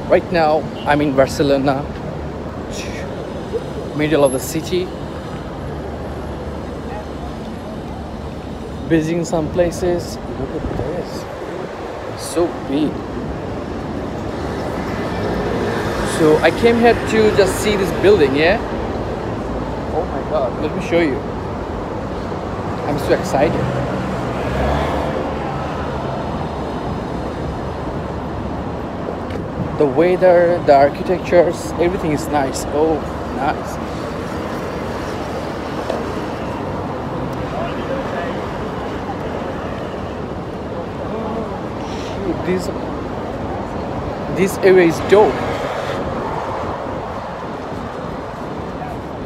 Right now, I'm in Barcelona, middle of the city, visiting some places. Look at this, so big. So I came here to just see this building, yeah? Oh my god, let me show you. I'm so excited. The weather, the architectures, everything is nice. Oh, nice. This area is dope.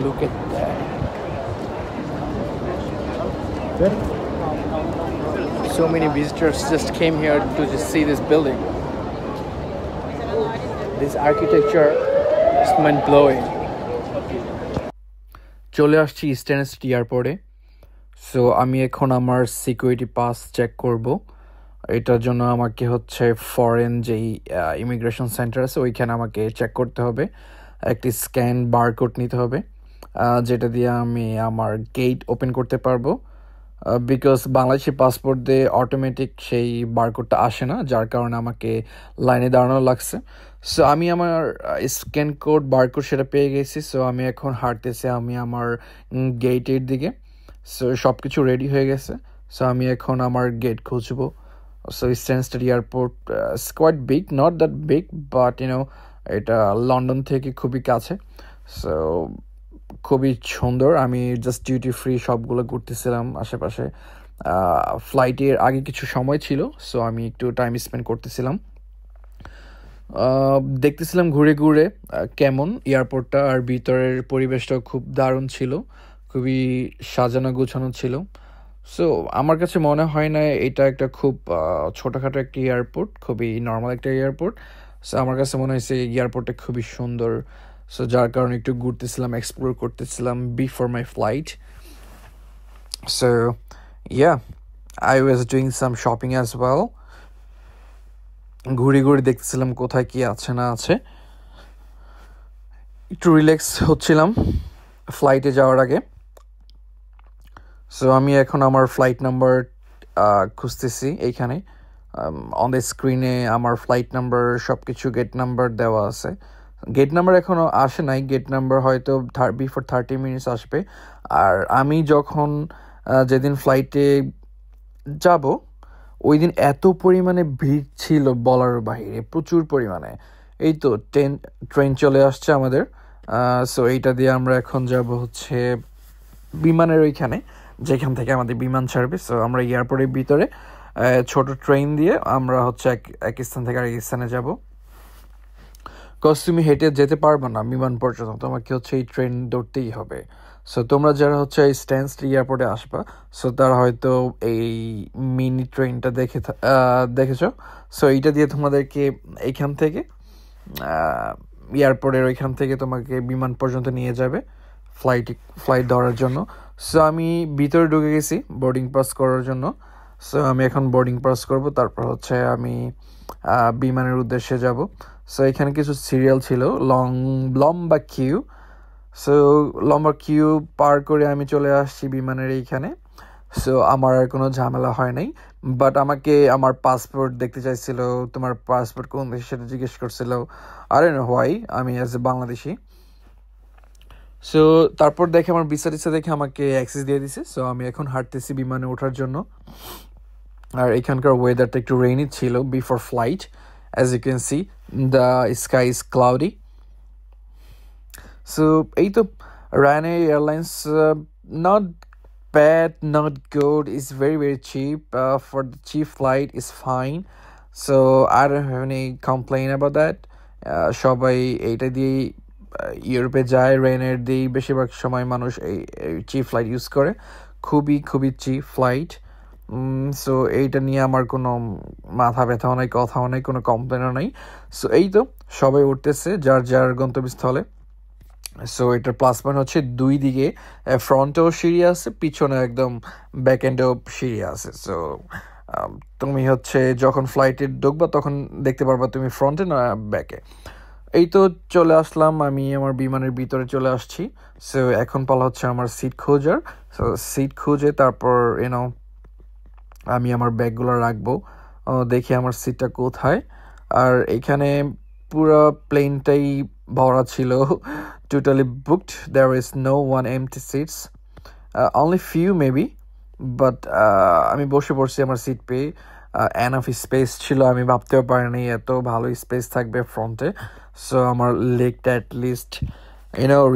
Look at that. So many visitors just came here to just see this building. This architecture is mind blowing. চলে আসছি eastern city এয়ারপোর্টে। So আমি এখন আমার security pass check করব। এটার জন্য আমাকে হচ্ছে ফরেন যেই ইমিগ্রেশন সেন্টার আছে ওইখানে আমাকে চেক করতে হবে। একটি স্ক্যান বারকোড নিতে হবে, যেটা দিয়ে আমি আমার গেট ওপেন করতে পারবো। বিকজ বাংলাদেশি পাসপোর্ট দিয়ে অটোমেটিক সেই বারকোডটা আসে না, যার কারণে আমাকে লাইনে দাঁড়ানো লাগছে। সো আমি আমার স্ক্যান কোড বারকোড সেটা পেয়ে গেছি। সো আমি এখন হাঁটতেছি আমি আমার গেটের দিকে। সো সব কিছু রেডি হয়ে গেছে। সো আমি এখন আমার গেট খুঁজবো। So eastern city airport is quite big, not that big, but এটা লন্ডন থেকে খুবই কাছে। সো খুবই সুন্দর। আমি জাস্ট ডিউটি ফ্রি সবগুলো ঘুরতেছিলাম আশেপাশে। ফ্লাইটের আগে কিছু সময় ছিল, সো আমি একটু টাইম স্পেন্ড করতেছিলাম, দেখতেছিলাম ঘুরে ঘুরে কেমন এয়ারপোর্টটা। আর ভিতরের পরিবেশটাও খুব দারুণ ছিল, খুবই সাজানো গোছানো ছিল। সো আমার কাছে মনে হয় না এটা একটা খুব ছোটোখাটো একটা এয়ারপোর্ট, খুবই নর্মাল একটা এয়ারপোর্ট। সো আমার কাছে মনে হয়েছে এয়ারপোর্টটা খুবই সুন্দর। সো যার কারণে একটু ঘুরতেছিলাম, এক্সপ্লোর করতেছিলাম before my flight. So yeah, I was doing some shopping as well. ঘুরে ঘুরে দেখতেছিলাম কোথায় কি আছে না আছে, একটু রিল্যাক্স হচ্ছিলাম ফ্লাইটে যাওয়ার আগে। সো আমি এখন আমার ফ্লাইট নাম্বার খুঁজতেছি এইখানে। অন দ্য স্ক্রিনে আমার ফ্লাইট নাম্বার সব কিছু, গেট নাম্বার দেওয়া আছে। গেট নাম্বার এখনও আসে নাই, গেট নাম্বার হয়তো বিফোর 30 মিনিটস আসবে। আর আমি যখন যেদিন ফ্লাইটে যাব ওই দিন এত পরিমাণে ভিড় ছিল বলার বাইরে, প্রচুর পরিমাণে। এই তো ট্রেন চলে আসছে আমাদের। সো এইটা দিয়ে আমরা এখন যাব হচ্ছে বিমানের ওইখানে, যেখান থেকে আমাদের বিমান ছাড়বে। সো আমরা এয়ারপোর্টের ভিতরে ছোট ট্রেন দিয়ে আমরা হচ্ছে এক স্থান থেকে আরেক স্থানে যাব। কজ তুমি হেঁটে যেতে পারবে না বিমান পর্যন্ত, তোমাকে হচ্ছে এই ট্রেন ধরতেই হবে। সো তোমরা যারা হচ্ছে এই স্ট্যানসলি এয়ারপোর্টে আসবা, সো তারা হয়তো এই মিনি ট্রেনটা দেখেছো। সো এইটা দিয়ে তোমাদেরকে এইখান থেকে এয়ারপোর্টের ওইখান থেকে তোমাকে বিমান পর্যন্ত নিয়ে যাবে ফ্লাইট ধরার জন্য। সো আমি ভিতরে ঢুকে গেছি বোর্ডিং পাস করার জন্য। সো আমি এখন বোর্ডিং পাস করব, তারপর হচ্ছে আমি বিমানের উদ্দেশ্যে যাব। সো এখানে কিছু সিরিয়াল ছিল, লম্বা কিউ। সো লম্বা কিউ পার করে আমি চলে আসছি বিমানের এইখানে। সো আমার আর কোনো ঝামেলা হয় নাই। বাট আমাকে আমার পাসপোর্ট দেখতে চাইছিল, তোমার পাসপোর্ট কোন দেশে সেটা জিজ্ঞেস করছিল। আরে না হোয়াই, আমি অ্যাজ এ বাংলাদেশি। সো তারপর দেখে আমার ভিসা দেখে আমাকে অ্যাক্সেস দিয়ে দিছে। সো আমি এখন হাঁটতেছি বিমানে ওঠার জন্য। আর এখানকার ওয়েদারটা একটু রেইনি ছিল before flight. As you can see the sky is cloudy. So এই তো Ryanair Airlines, not bad, not good. It's very, very cheap. For the cheap flight, is fine. So I don't have any complaint about that. সবাই এইটা দিয়ে ইউরোপে যায়, Ryanair দিয়ে বেশিরভাগ সময় মানুষ এই চিপ ফ্লাইট ইউজ করে। খুবই খুবই চিপ ফ্লাইট। সো এইটা নিয়ে আমার কোনো মাথা ব্যথাও নাই, কথাও নাই, কোনো কমপ্লেনও নাই। সো এই তো সবাই উঠতেছে যার যার গন্তব্যস্থলে। সো এটার প্লাস পয়েন্ট হচ্ছে দুই দিকে ফ্রন্টেও সিঁড়ি আছে, পিছনে একদম ব্যাক এন্ডেও সিঁড়ি আছে। সো তুমি হচ্ছে যখন ফ্লাইটে ঢুকবা তখন দেখতে পারবা তুমি ফ্রন্টে না ব্যাকে। এই তো চলে আসলাম, আমি আমার বিমানের ভিতরে চলে আসছি। সো এখন পালা হচ্ছে আমার সিট খোঁজার। সো সিট খুঁজে তারপর আমি আমার ব্যাগগুলো রাখবো। দেখি আমার সিটটা কোথায়। আর এখানে পুরো প্লেনটাই ভরা ছিল, totally booked, there is no one empty seats, only few maybe. But আমি বসে পড়ছি আমার সিট পেয়ে, এনাফ স্পেস ছিল, আমি ভাবতেও পারিনি এত ভালো স্পেস থাকবে ফ্রন্টে। সো আমার লেগটা অ্যাটলিস্ট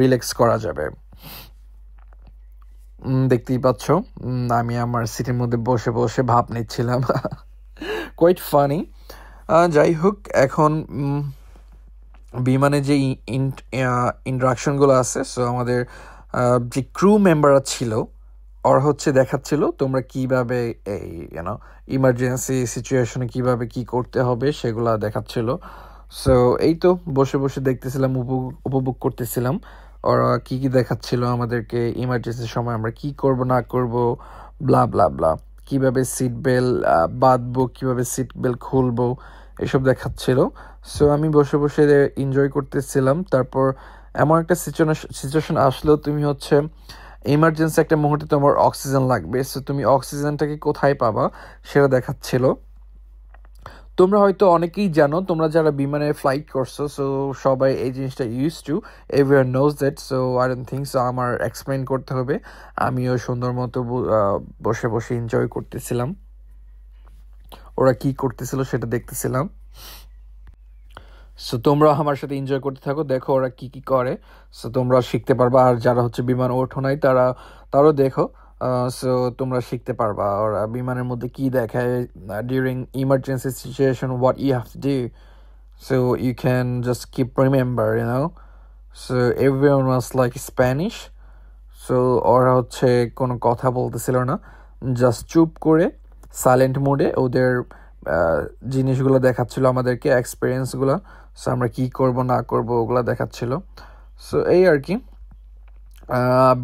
রিল্যাক্স করা যাবে। দেখতেই পাচ্ছ আমি আমার সিটের মধ্যে বসে বসে ভাব নিচ্ছিলাম, কোয়াইট ফানি। যাই হোক, এখন বিমানে যে ইন্ট্রাকশনগুলো আছে, সো আমাদের যে ক্রু মেম্বাররা ছিল ওরা হচ্ছে দেখাচ্ছিল তোমরা কিভাবে এই ইমার্জেন্সি সিচুয়েশনে কিভাবে কি করতে হবে সেগুলা দেখাচ্ছিল। সো এই তো বসে বসে দেখতেছিলাম, উপভোগ করতেছিলাম ওরা কি কি দেখাচ্ছিল আমাদেরকে, ইমার্জেন্সির সময় আমরা কি করব না করব, ব্লা ব্লা ব্লা, কিভাবে সিট বেল্ট বাঁধবো, কিভাবে সিট বেল্ট খুলবো, এসব দেখাচ্ছিল। সো আমি বসে বসে এনজয় করতেছিলাম। তারপর এমন একটা সিচুয়েশন আসলো, তুমি হচ্ছে ইমার্জেন্সি একটা মুহূর্তে তোমার অক্সিজেন লাগবে, সো তুমি অক্সিজেনটাকে কোথায় পাবা সেটা দেখাচ্ছিল। তোমরা হয়তো অনেকেই জানো, তোমরা যারা বিমানে ফ্লাইট করছো, সো সবাই এই জিনিসটা use to, everyone knows that. So I don't think so আমার এক্সপ্লেন করতে হবে, আমিও সুন্দর মতো বসে বসে এনজয় করতেছিলাম, ওরা কি করতেছিল সেটা দেখতেছিলাম। সো তোমরা আমার সাথে এনজয় করতে থাকো, দেখো ওরা কি কি করে, সো তোমরা শিখতে পারবা। আর যারা হচ্ছে বিমান ওঠো নাই তারাও দেখো, সো তোমরা শিখতে পারবা ওরা বিমানের মধ্যে কি দেখায় during emergency situation, what you have to do, so you can just keep remember so everyone was like Spanish. So ওরা হচ্ছে কোনো কথা বলতেছিল না, জাস্ট চুপ করে সাইলেন্ট মোডে ওদের জিনিসগুলো দেখাচ্ছিল আমাদেরকে, এক্সপিরিয়েন্সগুলো, সো আমরা কী করব না করব ওগুলো দেখাচ্ছিল। সো এই আর কি,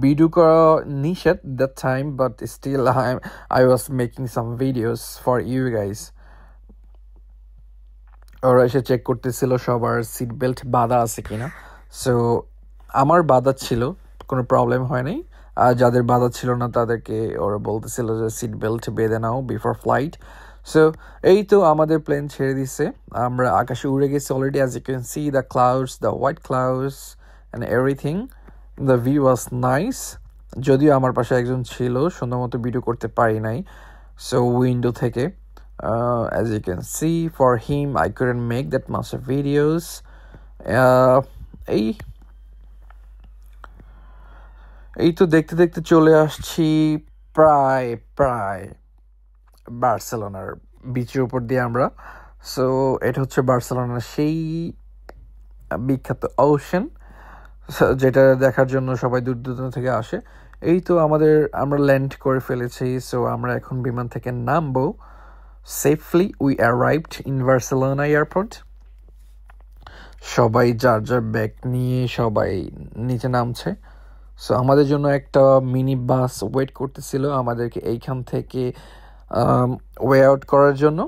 ভিডিও করা নিষেধ that time, but still I was making some videos for you guys. ওরা এসে চেক করতেছিল সবার সিট বেল্ট বাঁধা আছে কিনা। সো আমার বাঁধা ছিল, কোনো প্রবলেম হয় নাই। আর যাদের বাঁধা ছিল না তাদেরকে ওরা বলতেছিল যে সিট বেল্ট বেঁধে নাও বিফোর ফ্লাইট। সো এই তো আমাদের প্লেন ছেড়ে দিছে, আমরা আকাশে উড়ে গেছি already. As you can see the clouds, the white clouds and everything, the view was nice. যদিও আমার পাশে একজন ছিল, সুন্দর মতো ভিডিও করতে পারি নাই, সো উইন্ডো থেকে as you can see, for him I couldn't make that much of videos. এই এই তো দেখতে দেখতে চলে আসছি প্রায় প্রায় বার্সেলোনার বিচের উপর দিয়ে আমরা। সো এটা হচ্ছে বার্সেলোনার সেই বিখ্যাত ওশেন, যেটা দেখার জন্য সবাই দূর দূরান্ত থেকে আসে। এই তো আমরা ল্যান্ড করে ফেলেছি, সো আমরা এখন বিমান থেকে নামবো। Safely we arrived in Barcelona airport. সবাই যার যার ব্যাগ নিয়ে সবাই নিচে নামছে। সো আমাদের জন্য একটা মিনি বাস ওয়েট করতেছিল আমাদেরকে এইখান থেকে ওয়ে আউট করার জন্য।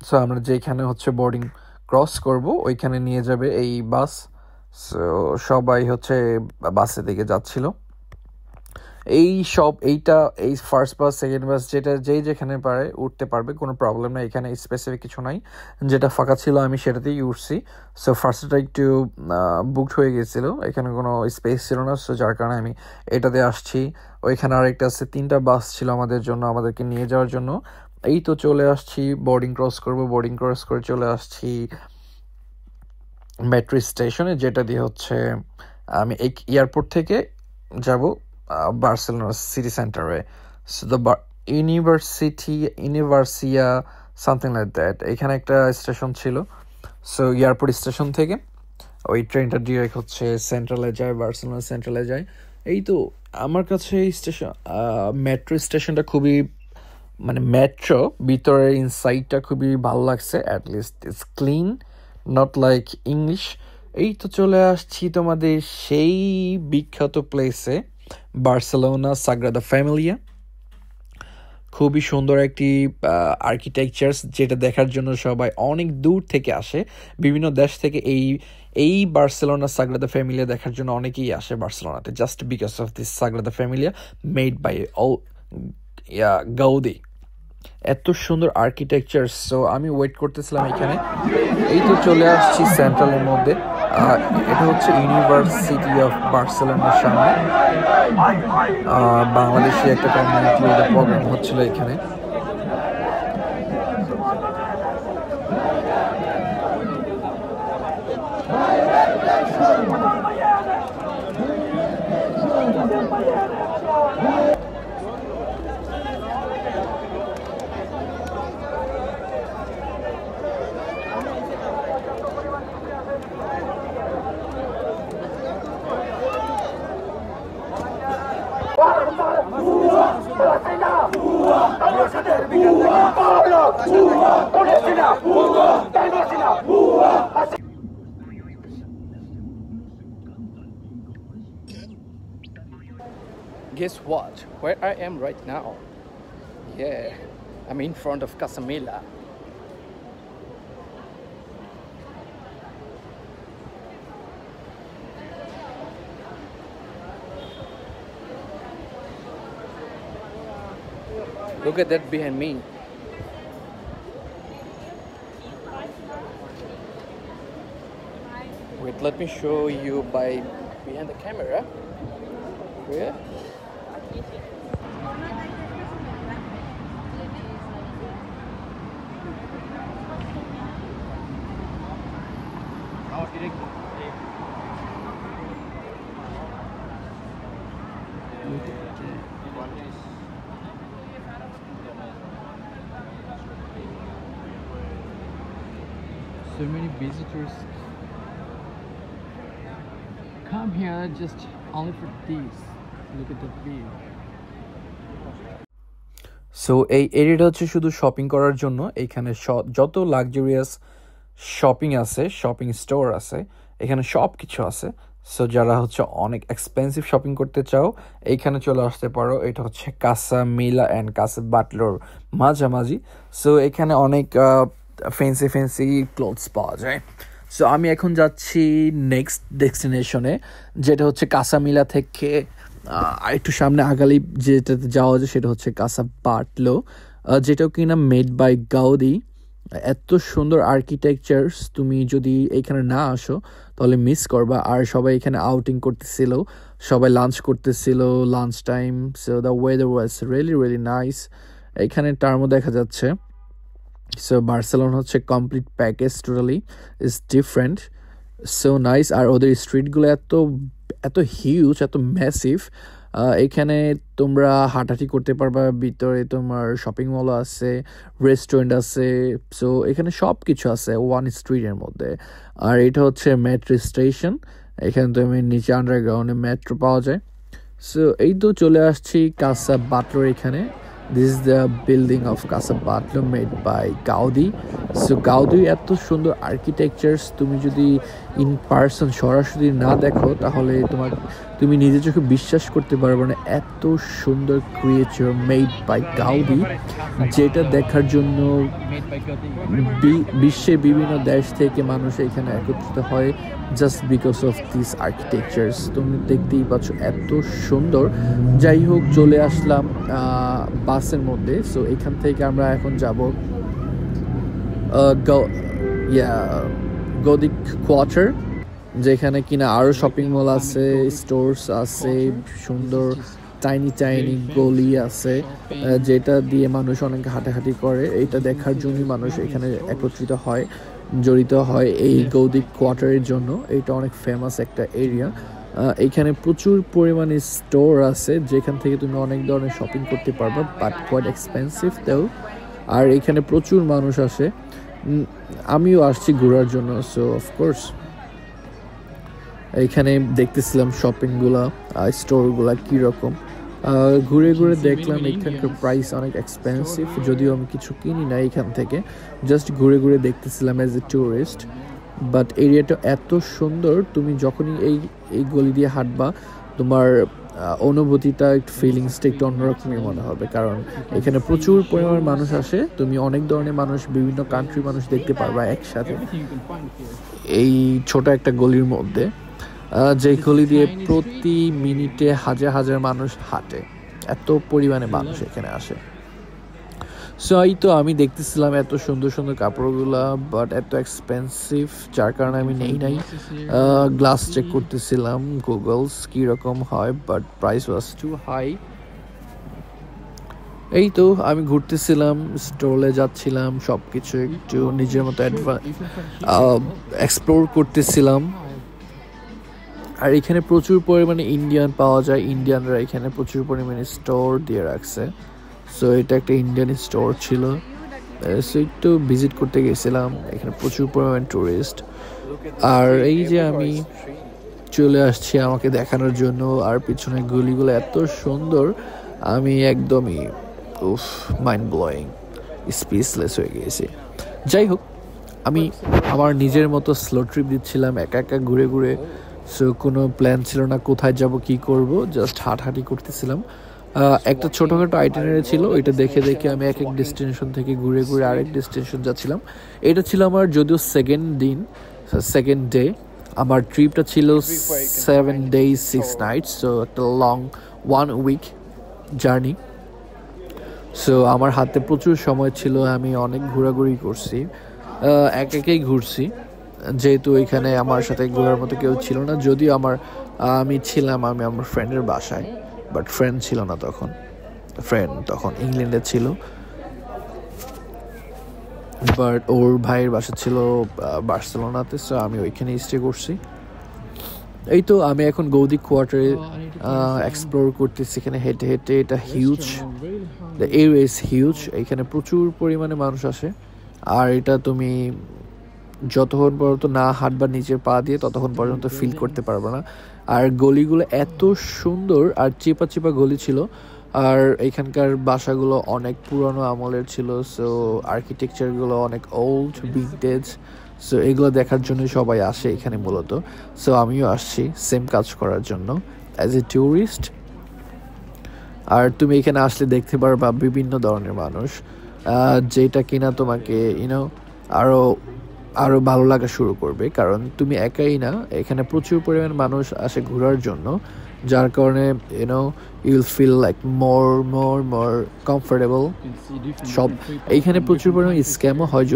সো আমরা যেখানে হচ্ছে বোর্ডিং ক্রস করব ওইখানে নিয়ে যাবে এই বাস। সো সবাই হচ্ছে বাসের দিকে যাচ্ছিল। এই ফার্স্ট বাস সেকেন্ড বাস যেখানে পারে উঠতে পারবে, কোনো প্রবলেম নেই, এখানে স্পেসিফিক কিছু নাই। যেটা ফাঁকা ছিল আমি সেটাতেই উঠছি। সো ফার্স্টটা একটু বুকড হয়ে গেছিল, এখানে কোনো স্পেস ছিল না, সো যার কারণে আমি এটাতে আসছি। ওইখানে আরেকটা আছে, 3টা বাস ছিল আমাদেরকে নিয়ে যাওয়ার জন্য। এই তো চলে আসছি, বোর্ডিং ক্রস করে চলে আসছি মেট্রো স্টেশনে, যেটা দিয়ে হচ্ছে আমি এই এয়ারপোর্ট থেকে যাব বার্সেলোনা সিটি সেন্টারে। So the university something like that, এখানে একটা স্টেশন ছিল। সো এয়ারপোর্ট স্টেশন থেকে ওই ট্রেনটা ডিরেক্ট হচ্ছে সেন্ট্রালে যায়, বার্সেলোনা সেন্ট্রালে যায়। এই তো আমার কাছে এই মেট্রো স্টেশনটা খুবই মেট্রো ভিতরের ইনসাইডটা খুবই ভালো লাগছে, at least it's clean, not like English. এই তো চলে আসছি তোমাদের সেই বিখ্যাত প্লেসে, বার্সেলোনা সাগ্রাদা ফ্যামিলিয়া। খুবই সুন্দর একটি আর্কিটেকচারস, যেটা দেখার জন্য সবাই অনেক দূর থেকে আসে, বিভিন্ন দেশ থেকে এই বার্সেলোনা সাগ্রাদা ফ্যামিলিয়া দেখার জন্য অনেকেই আসে বার্সেলোনাতে, just because of this Sagrada Familia made by Gaudi. এত সুন্দর আর্কিটেকচার। সো আমি ওয়েট করতেছিলাম এখানে, এই তো চলে আসছি সেন্ট্রালের মধ্যে। এটা হচ্ছে ইউনিভার্সিটি অফ বার্সেলোনার সামনে। বাংলাদেশি একটা কমিউনিটি প্রোগ্রাম হচ্ছিল এখানে। Guess what? Where I am right now? Yeah, I'm in front of Casa Mila. Look at that behind me. Wait, let me show you by behind the camera. Yeah. So many visitors come here just only for this. Look at the view. So এই এরিয়াটা হচ্ছে শুধু shopping করার জন্য। এইখানে যত luxurious shopping আছে, shopping store আছে, এখানে সব কিছু আছে। সো যারা হচ্ছে অনেক এক্সপেন্সিভ শপিং করতে চাও, এইখানে চলে আসতে পারো। এটা হচ্ছে কাসা মিলা অ্যান্ড কাসা বাটলোর মাঝামাঝি। সো এখানে অনেক ফ্যান্সি ক্লোথস পাওয়া যায়। সো আমি এখন যাচ্ছি নেক্সট ডেস্টিনেশনে, যেটা হচ্ছে কাসা মিলা থেকে একটু সামনে আগালি যেটাতে যাওয়া যায় সেটা হচ্ছে কাসা বাটলো, যেটাও কিনা মেড বাই গাউদি। এত সুন্দর আর্কিটেকচারস, তুমি যদি এখানে না আসো তাহলে মিস করবা। আর সবাই এখানে আউটিং করতেছিল, সবাই লাঞ্চ করতেছিল, lunch time. So the weather was really nice. এখানে টার্মও দেখা যাচ্ছে। সো বার্সেলোনা হচ্ছে complete package, totally is different, so nice. আর ওদের স্ট্রিটগুলো এত হিউজ, এত ম্যাসিভ। এখানে তোমরা হাঁটাহাঁটি করতে পারবা, ভিতরে তোমার শপিং মলও আছে, রেস্টুরেন্ট আছে। সো এখানে সব কিছু আছে ওয়ান স্ট্রিটের মধ্যে। আর এটা হচ্ছে মেট্রো স্টেশন, এখানে তুমি নিচে আন্ডারগ্রাউন্ডে মেট্রো পাওয়া যায়। সো এই তো চলে আসছি কাসা বাটলোর এখানে। This is the building of Casa Batlló made by Gaudi. So Gaudi এত সুন্দর আর্কিটেকচারস, তুমি যদি ইন পার্সন সরাসরি না দেখো তাহলে তুমি নিজের চোখে বিশ্বাস করতে পারবে না। এত সুন্দর ক্রিয়েচার মেড বাই গাউদি, যেটা দেখার জন্য বিশ্বের বিভিন্ন দেশ থেকে মানুষ এখানে একত্রিত হয় জাস্ট বিকজ অফ দিস আর্কিটেকচারস। তুমি দেখতেই পাচ্ছ এত সুন্দর। যাই হোক, চলে আসলাম বাসের মধ্যে। সো এখান থেকে আমরা এখন যাব গদিক কোয়ার্টার, যেখানে কিনা আরও শপিং মল আছে, স্টোরস আছে, সুন্দর টাইনি গলি আছে, যেটা দিয়ে মানুষ অনেক হাঁটাহাঁটি করে। এইটা দেখার জন্যই মানুষ এখানে একত্রিত হয়, জড়িত হয় এই গৌদিক কোয়ার্টারের জন্য। এটা অনেক ফেমাস একটা এরিয়া। এইখানে প্রচুর পরিমাণে স্টোর আছে, যেখান থেকে তুমি অনেক ধরনের শপিং করতে পারবা, বাট কোয়াইট এক্সপেন্সিভ তেও। আর এখানে প্রচুর মানুষ আসে, আমিও আসছি ঘোরার জন্য। সো অফকোর্স এইখানে দেখতেছিলাম শপিংগুলা, স্টোরগুলা কীরকম। ঘুরে দেখলাম এখানকার প্রাইস অনেক এক্সপেন্সিভ, যদিও আমি কিছু কিনি না এখান থেকে, জাস্ট ঘুরে দেখতেছিলাম অ্যাজ এ ট্যুরিস্ট। বাট এরিয়াটা এত সুন্দর, তুমি যখনই এই গলি দিয়ে হাঁটবা তোমার অনুভূতিটা একটু ফিলিংসটা একটু অন্যরকমই মনে হবে, কারণ এখানে প্রচুর পরিমাণ মানুষ আসে। তুমি অনেক ধরনের মানুষ, বিভিন্ন কান্ট্রির মানুষ দেখতে পারবা একসাথে এই ছোট একটা গলির মধ্যে, যে গলি দিয়ে প্রতি মিনিটে হাজার হাজার মানুষ হাঁটে, এত পরিমাণে মানুষ এখানে আসে। সো এই তো আমি দেখতেছিলাম এত সুন্দর সুন্দর কাপড়গুলা, বাট এত এক্সপেন্সিভ, যার কারণে আমি নেই নাই। গ্লাস চেক করতেছিলাম গুগলস কীরকম হয়, but price was too high. এই তো আমি ঘুরতেছিলাম, স্টলে যাচ্ছিলাম, সব কিছু একটু নিজের মতো এক্সপ্লোর করতেছিলাম। আর এখানে প্রচুর পরিমাণে ইন্ডিয়ান পাওয়া যায়, ইন্ডিয়ানরা এখানে প্রচুর পরিমাণে স্টোর দিয়ে রাখছে। সো এটা একটা ইন্ডিয়ান স্টোর ছিল, সো একটু ভিজিট করতে গেছিলাম। এখানে প্রচুর পরিমাণে টুরিস্ট। আর এই যে আমি চলে আসছি আমাকে দেখানোর জন্য, আর পিছনে গলিগুলো এত সুন্দর, আমি একদমই মাইন্ড ব্লোয়িং, স্পিচলেস হয়ে গিয়েছি। যাই হোক, আমি আমার নিজের মতো স্লো ট্রিপ দিচ্ছিলাম, একা একা ঘুরে ঘুরে। সো কোনো প্ল্যান ছিল না কোথায় যাব কি করব, জাস্ট হাঁটাহাঁটি করতেছিলাম। একটা ছোটোখাটো আইটিনারি ছিল, ওইটা দেখে দেখে আমি এক এক ডেস্টিনেশন থেকে ঘুরে ঘুরে আরেক ডেস্টিনেশন যাচ্ছিলাম। এটা ছিল আমার যদিও সেকেন্ড ডে। আমার ট্রিপটা ছিল 7 days 6 nights, সো একটা লং 1 week জার্নি। সো আমার হাতে প্রচুর সময় ছিল, আমি অনেক ঘোরাঘুরি করছি, একাই ঘুরছি, যেহেতু এখানে আমার সাথে ঘোরার মতো কেউ ছিল না। যদিও আমি ছিলাম আমার ফ্রেন্ডের বাসায়, বাট ফ্রেন্ড ছিল না তখন, ফ্রেন্ড তখন ইংল্যান্ডে ছিল, বাট ওর ভাইয়ের বাসা ছিল বার্সেলোনাতে। সো আমি ওইখানে স্টে করছি। এই তো আমি এখন গৌদিক কোয়ার্টারে এক্সপ্লোর করতেছি, এখানে হেঁটে হেঁটে। এটা huge, the area is huge, এখানে প্রচুর পরিমাণে মানুষ আসে। আর এটা তুমি যতক্ষণ পর্যন্ত না হাঁটবা নিচের পা দিয়ে, ততক্ষণ পর্যন্ত ফিল করতে পারবে না। আর গলিগুলো এত সুন্দর, আর চিপা চিপা গলি ছিল। আর এখানকার বাসাগুলো অনেক পুরনো আমলের ছিল, সো আর্কিটেকচারগুলো অনেক ওল্ড ভিন্টেজ। সো এগুলো দেখার জন্য সবাই আসে এখানে মূলত। সো আমিও আসছি সেম কাজ করার জন্য অ্যাজ এ ট্যুরিস্ট। আর তুমি এখানে আসলে দেখতে পারবা বিভিন্ন ধরনের মানুষ, যেটা কিনা তোমাকে আরও ভালো লাগা শুরু করবে, কারণ তুমি একাই না, এখানে প্রচুর পরিমাণ মানুষ আসে ঘোরার জন্য, যার কারণে ইউল ফিল লাইক মোর কমফোর্টেবল। সব এইখানে প্রচুর পরিমাণ স্ক্যামও হয়,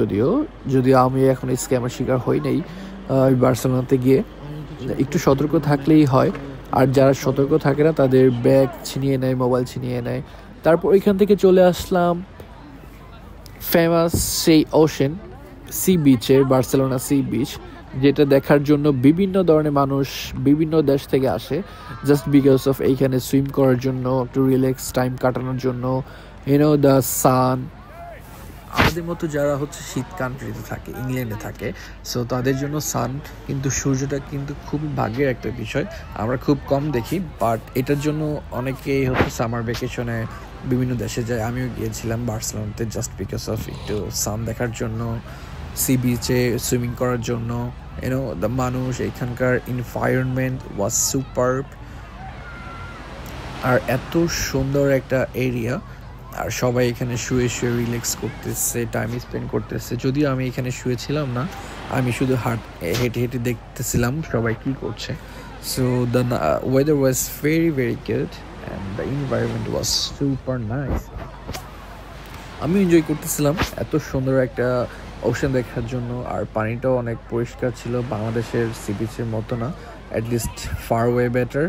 যদিও আমি এখন স্ক্যামের শিকার হই নাই। বার্সেলোনাতে গিয়ে একটু সতর্ক থাকলেই হয়, আর যারা সতর্ক থাকে না তাদের ব্যাগ ছিনিয়ে নেয়, মোবাইল ছিনিয়ে নেয়। তারপর ওইখান থেকে চলে আসলাম ফেমাস সেই সি বিচে, বার্সেলোনা সি বিচ, যেটা দেখার জন্য বিভিন্ন ধরনের মানুষ বিভিন্ন দেশ থেকে আসে, জাস্ট বিকজ অফ এইখানে সুইম করার জন্য, একটু রিল্যাক্স টাইম কাটানোর জন্য। দ্য সান, আমাদের মতো যারা হচ্ছে শীত কান্ট্রিতে থাকে, ইংল্যান্ডে থাকে, সো তাদের জন্য সান কিন্তু সূর্যটা কিন্তু খুবই ভাগ্যের একটা বিষয়, আমরা খুব কম দেখি। বাট এটার জন্য অনেকেই হচ্ছে সামার ভ্যাকেশনে বিভিন্ন দেশে যায়। আমিও গিয়েছিলাম বার্সেলোনাতে জাস্ট বিকজ অফ একটু সান দেখার জন্য, সি বিচে সুইমিং করার জন্য। দ্য মানুষ, এখানকার এনভায়রনমেন্ট ওয়াজ সুপারব। আর এত সুন্দর একটা এরিয়া, আর সবাই এখানে শুয়ে শুয়ে রিল্যাক্স করতেছে, টাইম স্পেন্ড করতেছে। যদিও আমি এখানে শুয়েছিলাম না, আমি শুধু হেঁটে হেঁটে দেখতেছিলাম সবাই কী করছে। So the weather was very very good and the environment was super nice. আমি এনজয় করতেছিলাম এত সুন্দর একটা ওশান দেখার জন্য। আর পানিটাও অনেক পরিষ্কার ছিল, বাংলাদেশের সি বিচের মতো না, অ্যাটলিস্ট ফার ওয়ে বেটার।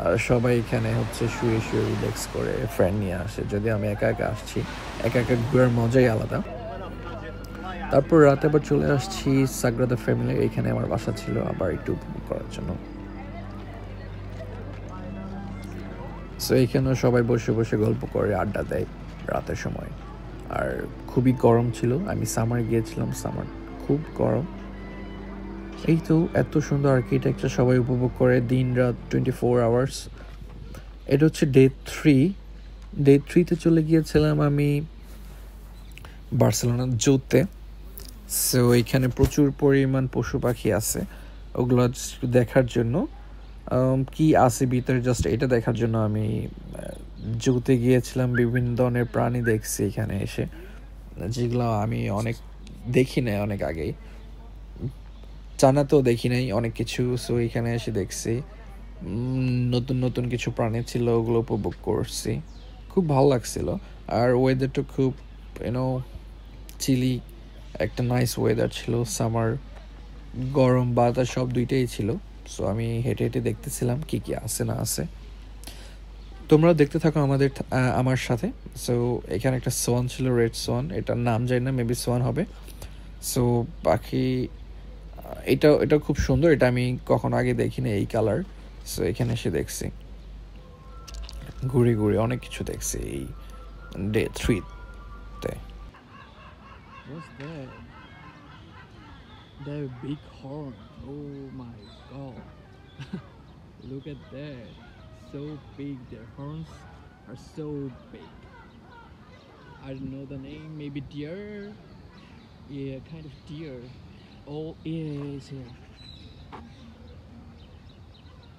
আর সবাই এখানে হচ্ছে শুয়ে শুয়ে রিল্যাক্স করে, ফ্রেন্ড নিয়ে আসে। যদি আমি একা একা আসছি, একা একা ঘোরার মজাই আলাদা। তারপর রাতে আবার চলে আসছি সাগ্রাদা ফ্যামিলি, এখানে আমার বাসা ছিল, আবার একটু উপভোগ করার জন্য। সো এইখানেও সবাই বসে বসে গল্প করে, আড্ডা দেয় রাতের সময়। আর খুবই গরম ছিল, আমি সামার গিয়েছিলাম, সামার খুব গরম। এই তো এত সুন্দর আর্কিটেকচার, সবাই উপভোগ করে দিন রাত 24 আওয়ার্স। এটা হচ্ছে ডে 3 চলে গিয়েছিলাম আমি বার্সেলোনা জুতে। সো এখানে প্রচুর পরিমাণ পশু পাখি আছে, ওগুলো দেখার জন্য কি আছে ভিতরে জাস্ট এটা দেখার জন্য আমি জুতে গিয়েছিলাম। বিভিন্ন ধরনের প্রাণী দেখছি এখানে এসে, যেগুলো আমি অনেক দেখি নাই অনেক আগেই। চায়নাতেও দেখি নাই অনেক কিছু, সো এখানে এসে দেখছি। নতুন নতুন কিছু প্রাণী ছিল, ওগুলো উপভোগ করছি, খুব ভালো লাগছিল। আর ওয়েদারটা খুব ইউনো চিলি, একটা নাইস ওয়েদার ছিল। সামার, গরম, বাতাস সব দুইটাই ছিল। সো আমি হেঁটে হেঁটে দেখতেছিলাম কি কি আছে না আছে। তোমরা দেখতে থাকো আমার সাথে। সো এখানে একটা সোয়ান ছিল, রেড সোয়ান, এটার নাম জানি না, মেবি সোয়ান হবে। সো পাখি এটা খুব সুন্দর, এটা আমি কখনো আগে দেখিনি এই কালার। সো এখানে এসে দেখছি, ঘুরে ঘুরে অনেক কিছু দেখছি এই day 3-তে। What's that? That big horn. Oh my god. Look at that. So big. Their horns are so big. I don't know the name. Maybe deer? Yeah, kind of deer. Oh, yes, here.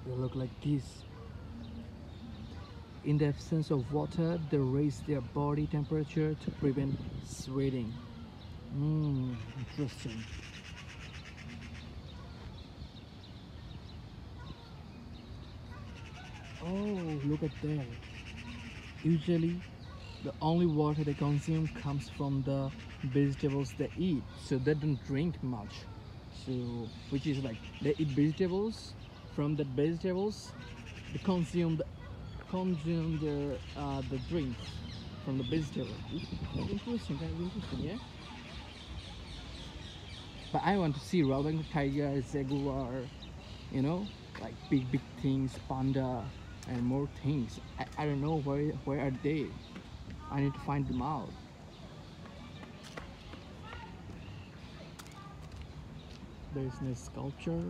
They look like this. In the absence of water, they raise their body temperature to prevent sweating. Interesting. Oh, look at that. Usually, the only water they consume comes from the vegetables they eat, so they don't drink much. So, which is like they eat vegetables. From the vegetables, they consume the drinks from the vegetable. Interesting, kind of interesting, yeah. But I want to see Rottweiler, tiger, jaguar, you know, like big things, panda, and more things. I don't know where are they. I need to find them out. There's no sculpture.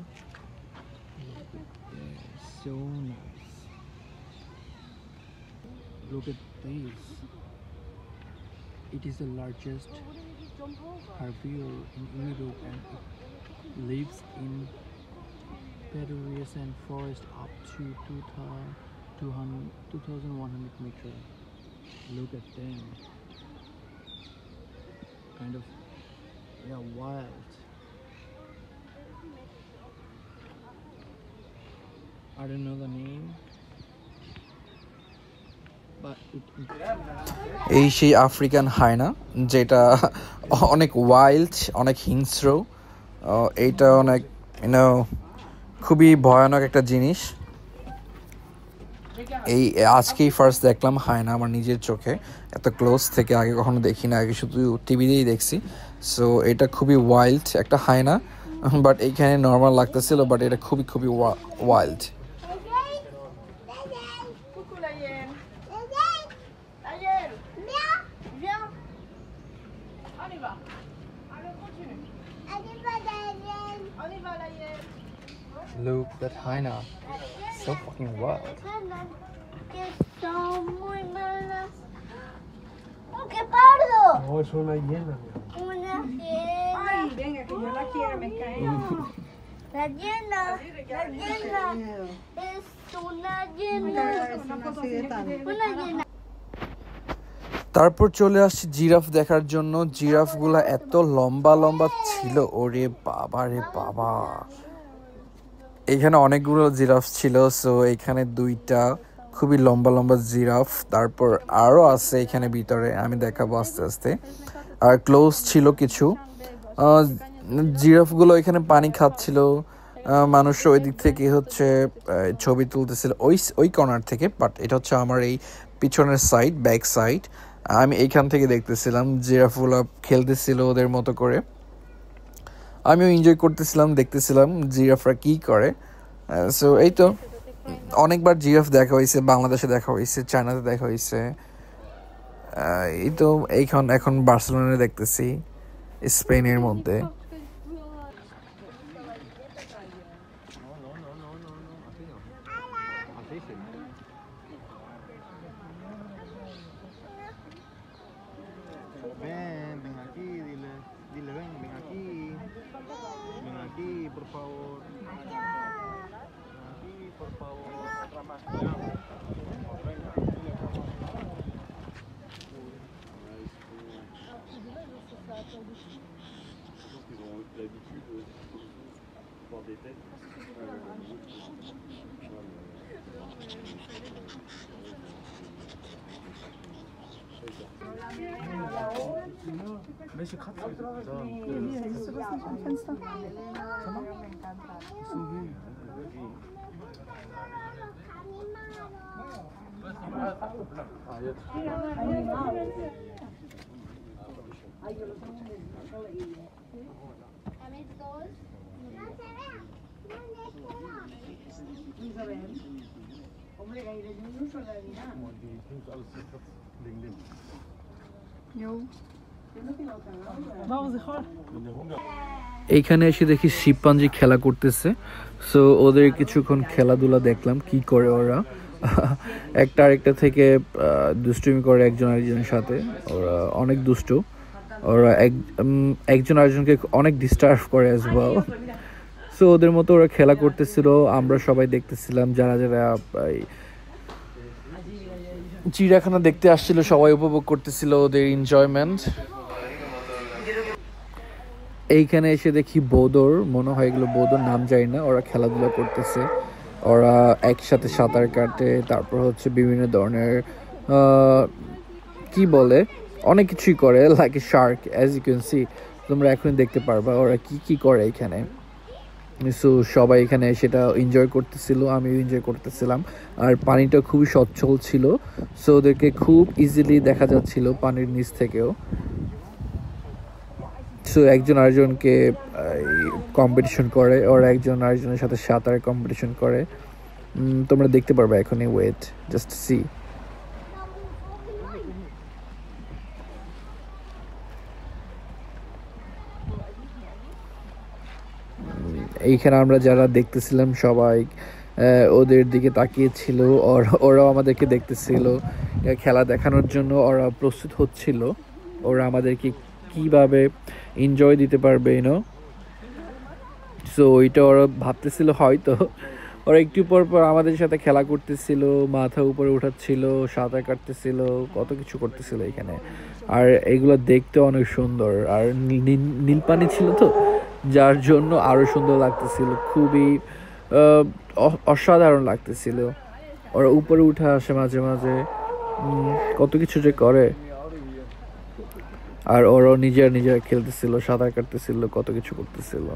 Yeah, so nice. Look at this. It is the largest herbivore in Europe, and it lives in pedreous and forest up to 2,100 meters. Look at them. Kind of, yeah, wild. I don't know the name, but এই সেই African হায়না, যেটা অনেক wild, অনেক হিংস্র। এইটা অনেক খুবই ভয়ানক একটা জিনিস। এই আজকেই ফার্স্ট দেখলাম হায়না আমার নিজের চোখে, এত ক্লোজ থেকে আগে কখনো দেখি না, আগে শুধু টিভিতেই দেখছি। সো এটা খুবই ওয়াইল্ড একটা হায়না, বাট এইখানে নর্মাল লাগতেছিল, বাট এটা খুবই খুবই wild. Look, that hyena, so fucking wild. ¡Qué pardo! No, es una hiena. Una hiena. Ay, venga, que yo la quiero, me cae. La hiena es una hiena. Una hiena. তারপর চলে আসছি giraffe দেখার জন্য। জিরাফগুলা এত লম্বা লম্বা ছিল, ওরে বাবা রে বাবা। এখানে অনেকগুলো জিরাফ ছিল। সো এখানে 2টা খুবই লম্বা লম্বা জিরাফ, তারপর আরও আছে এখানে ভিতরে, আমি দেখাবো আস্তে আস্তে। আর ক্লোজ ছিল কিছু। জিরাফগুলো এখানে পানি খাচ্ছিল, মানুষ ওই দিক থেকে ছবি তুলতেছিল ওই কর্নার থেকে। বাট এটা হচ্ছে আমার এই পিছনের সাইড, ব্যাক সাইড। আমি এইখান থেকে দেখতেছিলাম জিরাফগুলো খেলতেছিল ওদের মতো করে। আমিও এনজয় করতেছিলাম, দেখতেছিলাম জিরাফরা কি করে। সো এই তো অনেকবার জিরাফ দেখা হয়েছে, বাংলাদেশে দেখা হয়েছে, চায়নাতে দেখা হয়েছে। এই তো এখন বার্সেলোনায় দেখতেছি, স্পেনের মধ্যে। Ven aquí, dile, ven aquí, por favor. Ven aquí, por Welche Katze? Da. Siehst du das nicht am Fenster? এইখানে এসে দেখি শিম্পাঞ্জি খেলা করতেছে। সো ওদের কিছুক্ষণ খেলাধুলা দেখলাম কি করে ওরা। একটা আরেকটা থেকে দুষ্টুমি করে একজন আরেকজনের সাথে। ওরা অনেক দুষ্ট। ওরা একজন আরেকজনকে অনেক ডিস্টার্ব করে অ্যাজ ওয়েল। সো ওদের মতো ওরা খেলা করতেছিল, আমরা সবাই দেখতেছিলাম। যারা যারা চিড়িয়াখানা দেখতে আসছিল সবাই উপভোগ করতেছিল ওদের এনজয়মেন্ট। এইখানে এসে দেখি বোদর, মনে হয় এগুলো বোদর, নাম জানি না। ওরা খেলাধুলা করতেছে, ওরা একসাথে সাঁতার কাটে, তারপর হচ্ছে বিভিন্ন ধরনের কি বলে অনেক কিছুই করে, like a shark as you can see. তোমরা এখনই দেখতে পারবা ওরা কি কি করে এখানে। সো সবাই এখানে সেটা এনজয় করতেছিল, আমিও এনজয় করতেছিলাম। আর পানিটা খুবই সচ্ছল ছিল, সো ওদেরকে খুব ইজিলি দেখা যাচ্ছিল পানির নিচ থেকেও। সো একজন আরেকজনকে কম্পিটিশন করে, ওরা একজন আরেকজনের সাথে সাঁতার কম্পিটিশন করে। তোমরা দেখতে পারবে এখনই, ওয়েট জাস্ট সি। এইখানে আমরা যারা দেখতেছিলাম সবাই ওদের দিকে তাকিয়েছিল, ওরাও আমাদেরকে দেখতেছিল খেলা দেখানোর জন্য। ওরা প্রস্তুত হচ্ছিল ওরা আমাদেরকে কিভাবে এনজয় দিতে পারবে, ইউনো। সো ওইটা ওরা ভাবতেছিল, হয়তো ওরা একটু পর পর আমাদের সাথে খেলা করতেছিল, মাথা উপরে উঠাচ্ছিল, সাঁতার কাটতেছিল, কত কিছু করতেছিল এখানে। আর এগুলো দেখতে অনেক সুন্দর, আর নীল পানি ছিল তো, যার জন্য আরো সুন্দর লাগতেছিল, খুবই অসাধারণ লাগতেছিল। ওরা উপরে উঠে আসে মাঝে মাঝে, কত কিছু যে করে। আর ওরাও নিজেরা খেলতেছিল, সাঁতার কাটতেছিল, কত কিছু করতেছিল।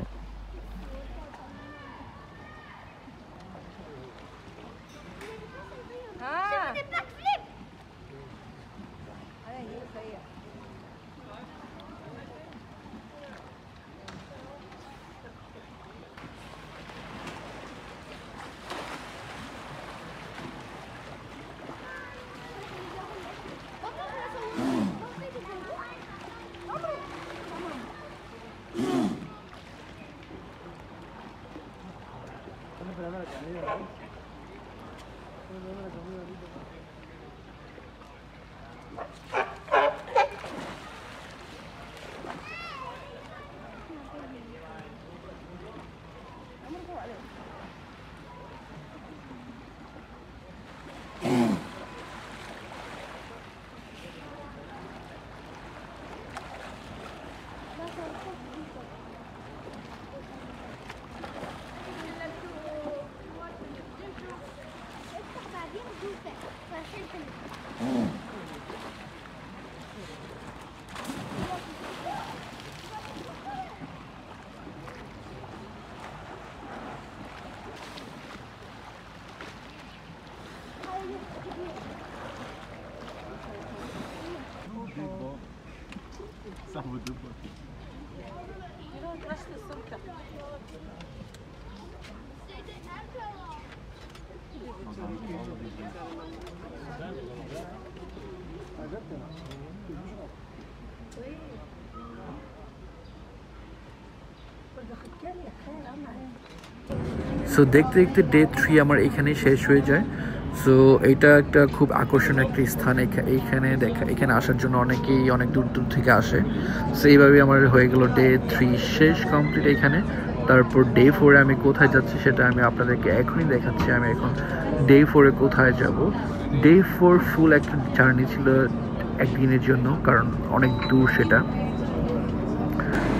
সো দেখতে দেখতে ডে 3 আমার এখানেই শেষ হয়ে যায়। সো এটা একটা খুব আকর্ষণীয় একটা স্থান। এখানে আসার জন্য অনেকেই অনেক দূর দূর থেকে আসে। সো এইভাবেই আমার হয়ে গেল ডে 3 শেষ, কমপ্লিট এখানে। তো তারপর ডে 4-এ আমি কোথায় যাচ্ছি সেটা আমি আপনাদেরকে এখনই দেখাচ্ছি। আমি এখন ডে 4-এ কোথায় যাব। ডে 4 ফুল একটা জার্নি ছিল একদিনের জন্য, কারণ অনেক দূর সেটা।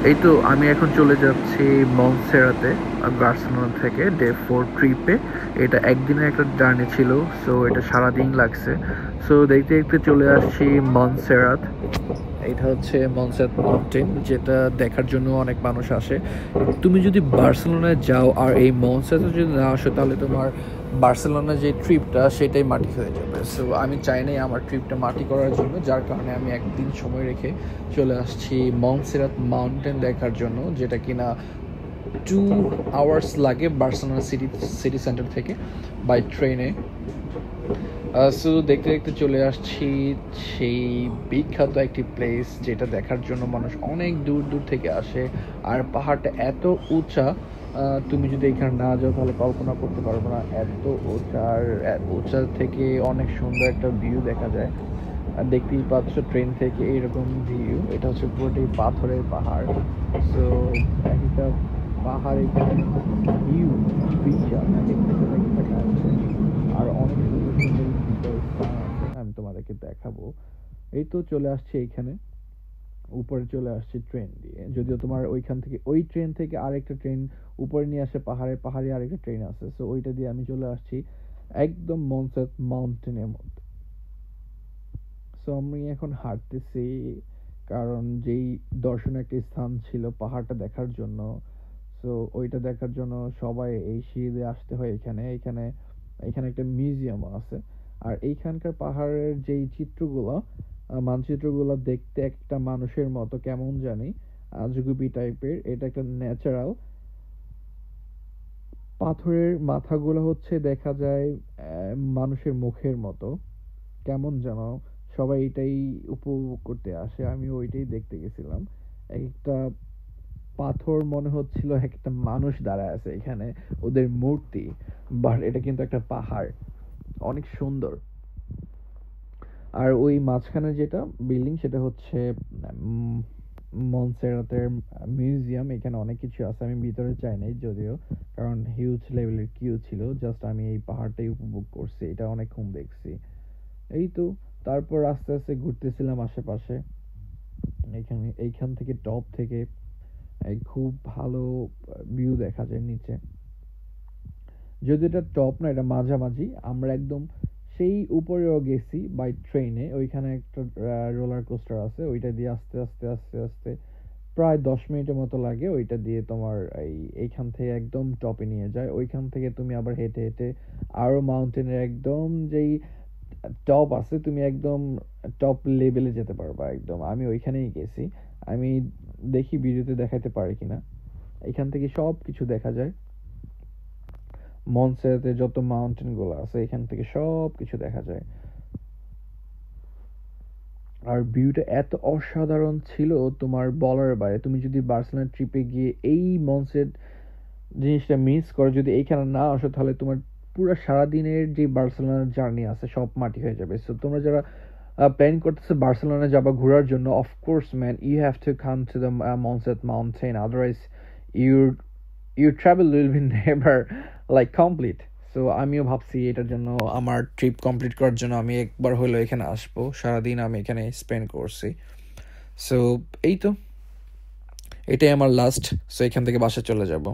এই তো আমি এখন চলে যাচ্ছি মন্সেরাতে বার্সেলোনা থেকে ডে 4 ট্রিপে। এটা একদিনের একটা জার্নি ছিল, সো এটা সারাদিন লাগছে। সো দেখতে দেখতে চলে আসছি মন্সেরাত। এটা হচ্ছে মন্সেরাত মাউন্টেন, যেটা দেখার জন্য অনেক মানুষ আসে। তুমি যদি বার্সেলোনায় যাও আর এই মন্সেরাতে যদি না আসো, তাহলে তোমার বার্সেলোনা যে ট্রিপটা সেটাই মাটি হয়ে যাবে। সো আমি চাই নাই আমার ট্রিপটা মাটি করার জন্য, যার কারণে আমি একদিন সময় রেখে চলে আসছি মন্সেরাত মাউন্টেন দেখার জন্য, যেটা কিনা 2 আওয়ার্স লাগে বার্সেলোনা সিটি সেন্টার থেকে বাই ট্রেনে। সো দেখতে দেখতে চলে আসছি সেই বিখ্যাত একটি প্লেস, যেটা দেখার জন্য মানুষ অনেক দূর দূর থেকে আসে। আর পাহাড়টা এত উঁচা, তুমি যদি এখানে না যাও তাহলে কল্পনা করতে পারবো না এত উঁচা। আর উঁচা থেকে অনেক সুন্দর একটা ভিউ দেখা যায়। আর দেখতেই পাচ্ছ ট্রেন থেকে এইরকম ভিউ। এটা হচ্ছে পুরোটাই পাথরের পাহাড়। সো একটা পাহাড়ের ভিউ বিশাল, দেখতে আর অনেক সুন্দর সুন্দর স্থান আছে, আমি তোমাদেরকে দেখাবো। এই তো চলে আসছে এইখানে, উপরে চলে আসছে ট্রেন দিয়ে। যদিও তোমার ওইখান থেকে ওই ট্রেন থেকে আরেকটা ট্রেন উপরে নিয়ে আসে পাহাড়ে আরেকটা ট্রেন আছে। সো ওইটা দিয়ে আমি চলে আসছি একদম মন্সেরাত মাউন্টেনের মধ্যে। সো আমি এখন হাঁটতেছি, কারণ যেই দর্শনীয় একটা স্থান ছিল পাহাড়টা দেখার জন্য। সো ওইটা দেখার জন্য সবাই এই সিঁড়ি দিয়ে আসতে হয় এখানে একটা মিউজিয়াম আছে। আর এইখানকার পাহাড়ের যেই চিত্রগুলো, মানচিত্রগুলো দেখতে একটা মানুষের মতো কেমন জানি আজগুবি টাইপের। এটা একটা ন্যাচারাল পাথরের মাথাগুলো হচ্ছে দেখা যায় মানুষের মুখের মতো, কেমন যেন সবাই এটাই উপভোগ করতে আসে। আমি ওইটাই দেখতে গেছিলাম। একটা পাথর মনে হচ্ছিল একটা মানুষ দাঁড়ায় আছে এখানে, ওদের মূর্তি, বাট এটা কিন্তু একটা পাহাড়, অনেক সুন্দর। আর ওই মাঝখানে যেটা বিল্ডিং সেটা হচ্ছে মন্সেরাতের মিউজিয়াম। এখানে অনেক কিছু আছে, আমি ভিতরে চাই নাই যদিও, কারণ হিউজ লেভেলের কিউ ছিল। জাস্ট আমি এই পাহাড়টাই উপভোগ করছি, এটা অনেকক্ষণ দেখছি। এই তো তারপর আস্তে আস্তে ঘুরতেছিলাম আশেপাশে। এইখান থেকে টপ থেকে খুব ভালো ভিউ দেখা যায় নিচে। যদি এটা টপ না, এটা মাঝামাঝি। আমরা একদম সেই উপরেও গেছি বাই ট্রেনে। ওইখানে একটা রোলার কোস্টার আছে, ওইটা দিয়ে আস্তে আস্তে আস্তে আস্তে প্রায় 10 মিনিটের মতো লাগে। ওইটা দিয়ে তোমার এইখান থেকে একদম টপে নিয়ে যায়। ওইখান থেকে তুমি আবার হেঁটে হেঁটে আরো মাউন্টেনের একদম যেই টপ আছে, তুমি একদম টপ লেভেলে যেতে পারবা একদম। আমি ওইখানেই গেছি। আমি দেখি ভিডিওতে দেখাতে পারি কিনা। এখান থেকে সব কিছু দেখা যায়, মন্সেরাতে যত মাউন্টেন গুলো আছে এখান থেকে সব কিছু দেখা যায়। আর ভিউটা এত অসাধারণ ছিল তোমার বলার বাইরে। তুমি যদি বার্সেলোনা ট্রিপে গিয়ে এই মন্সেরাত জিনিসটা মিস করো, যদি এইখানে না আসো, তাহলে তোমার পুরো সারাদিনের যে বার্সেলোনার জার্নি আছে সব মাটি হয়ে যাবে। সো তোমরা যারা প্ল্যান করতেছে বার্সেলোনা যাবা ঘোরার জন্য, of course man, you have to come to the Montserrat mountain, otherwise your travel will be never like complete. So আমিও ভাবছি এটার জন্য, আমার ট্রিপ কমপ্লিট করার জন্য আমি একবার হলো এখানে আসবো। সারাদিন আমি এখানে স্পেন্ড করছি। সো এই তো এটাই আমার লাস্ট। সো এখান থেকে বাসায় চলে যাব।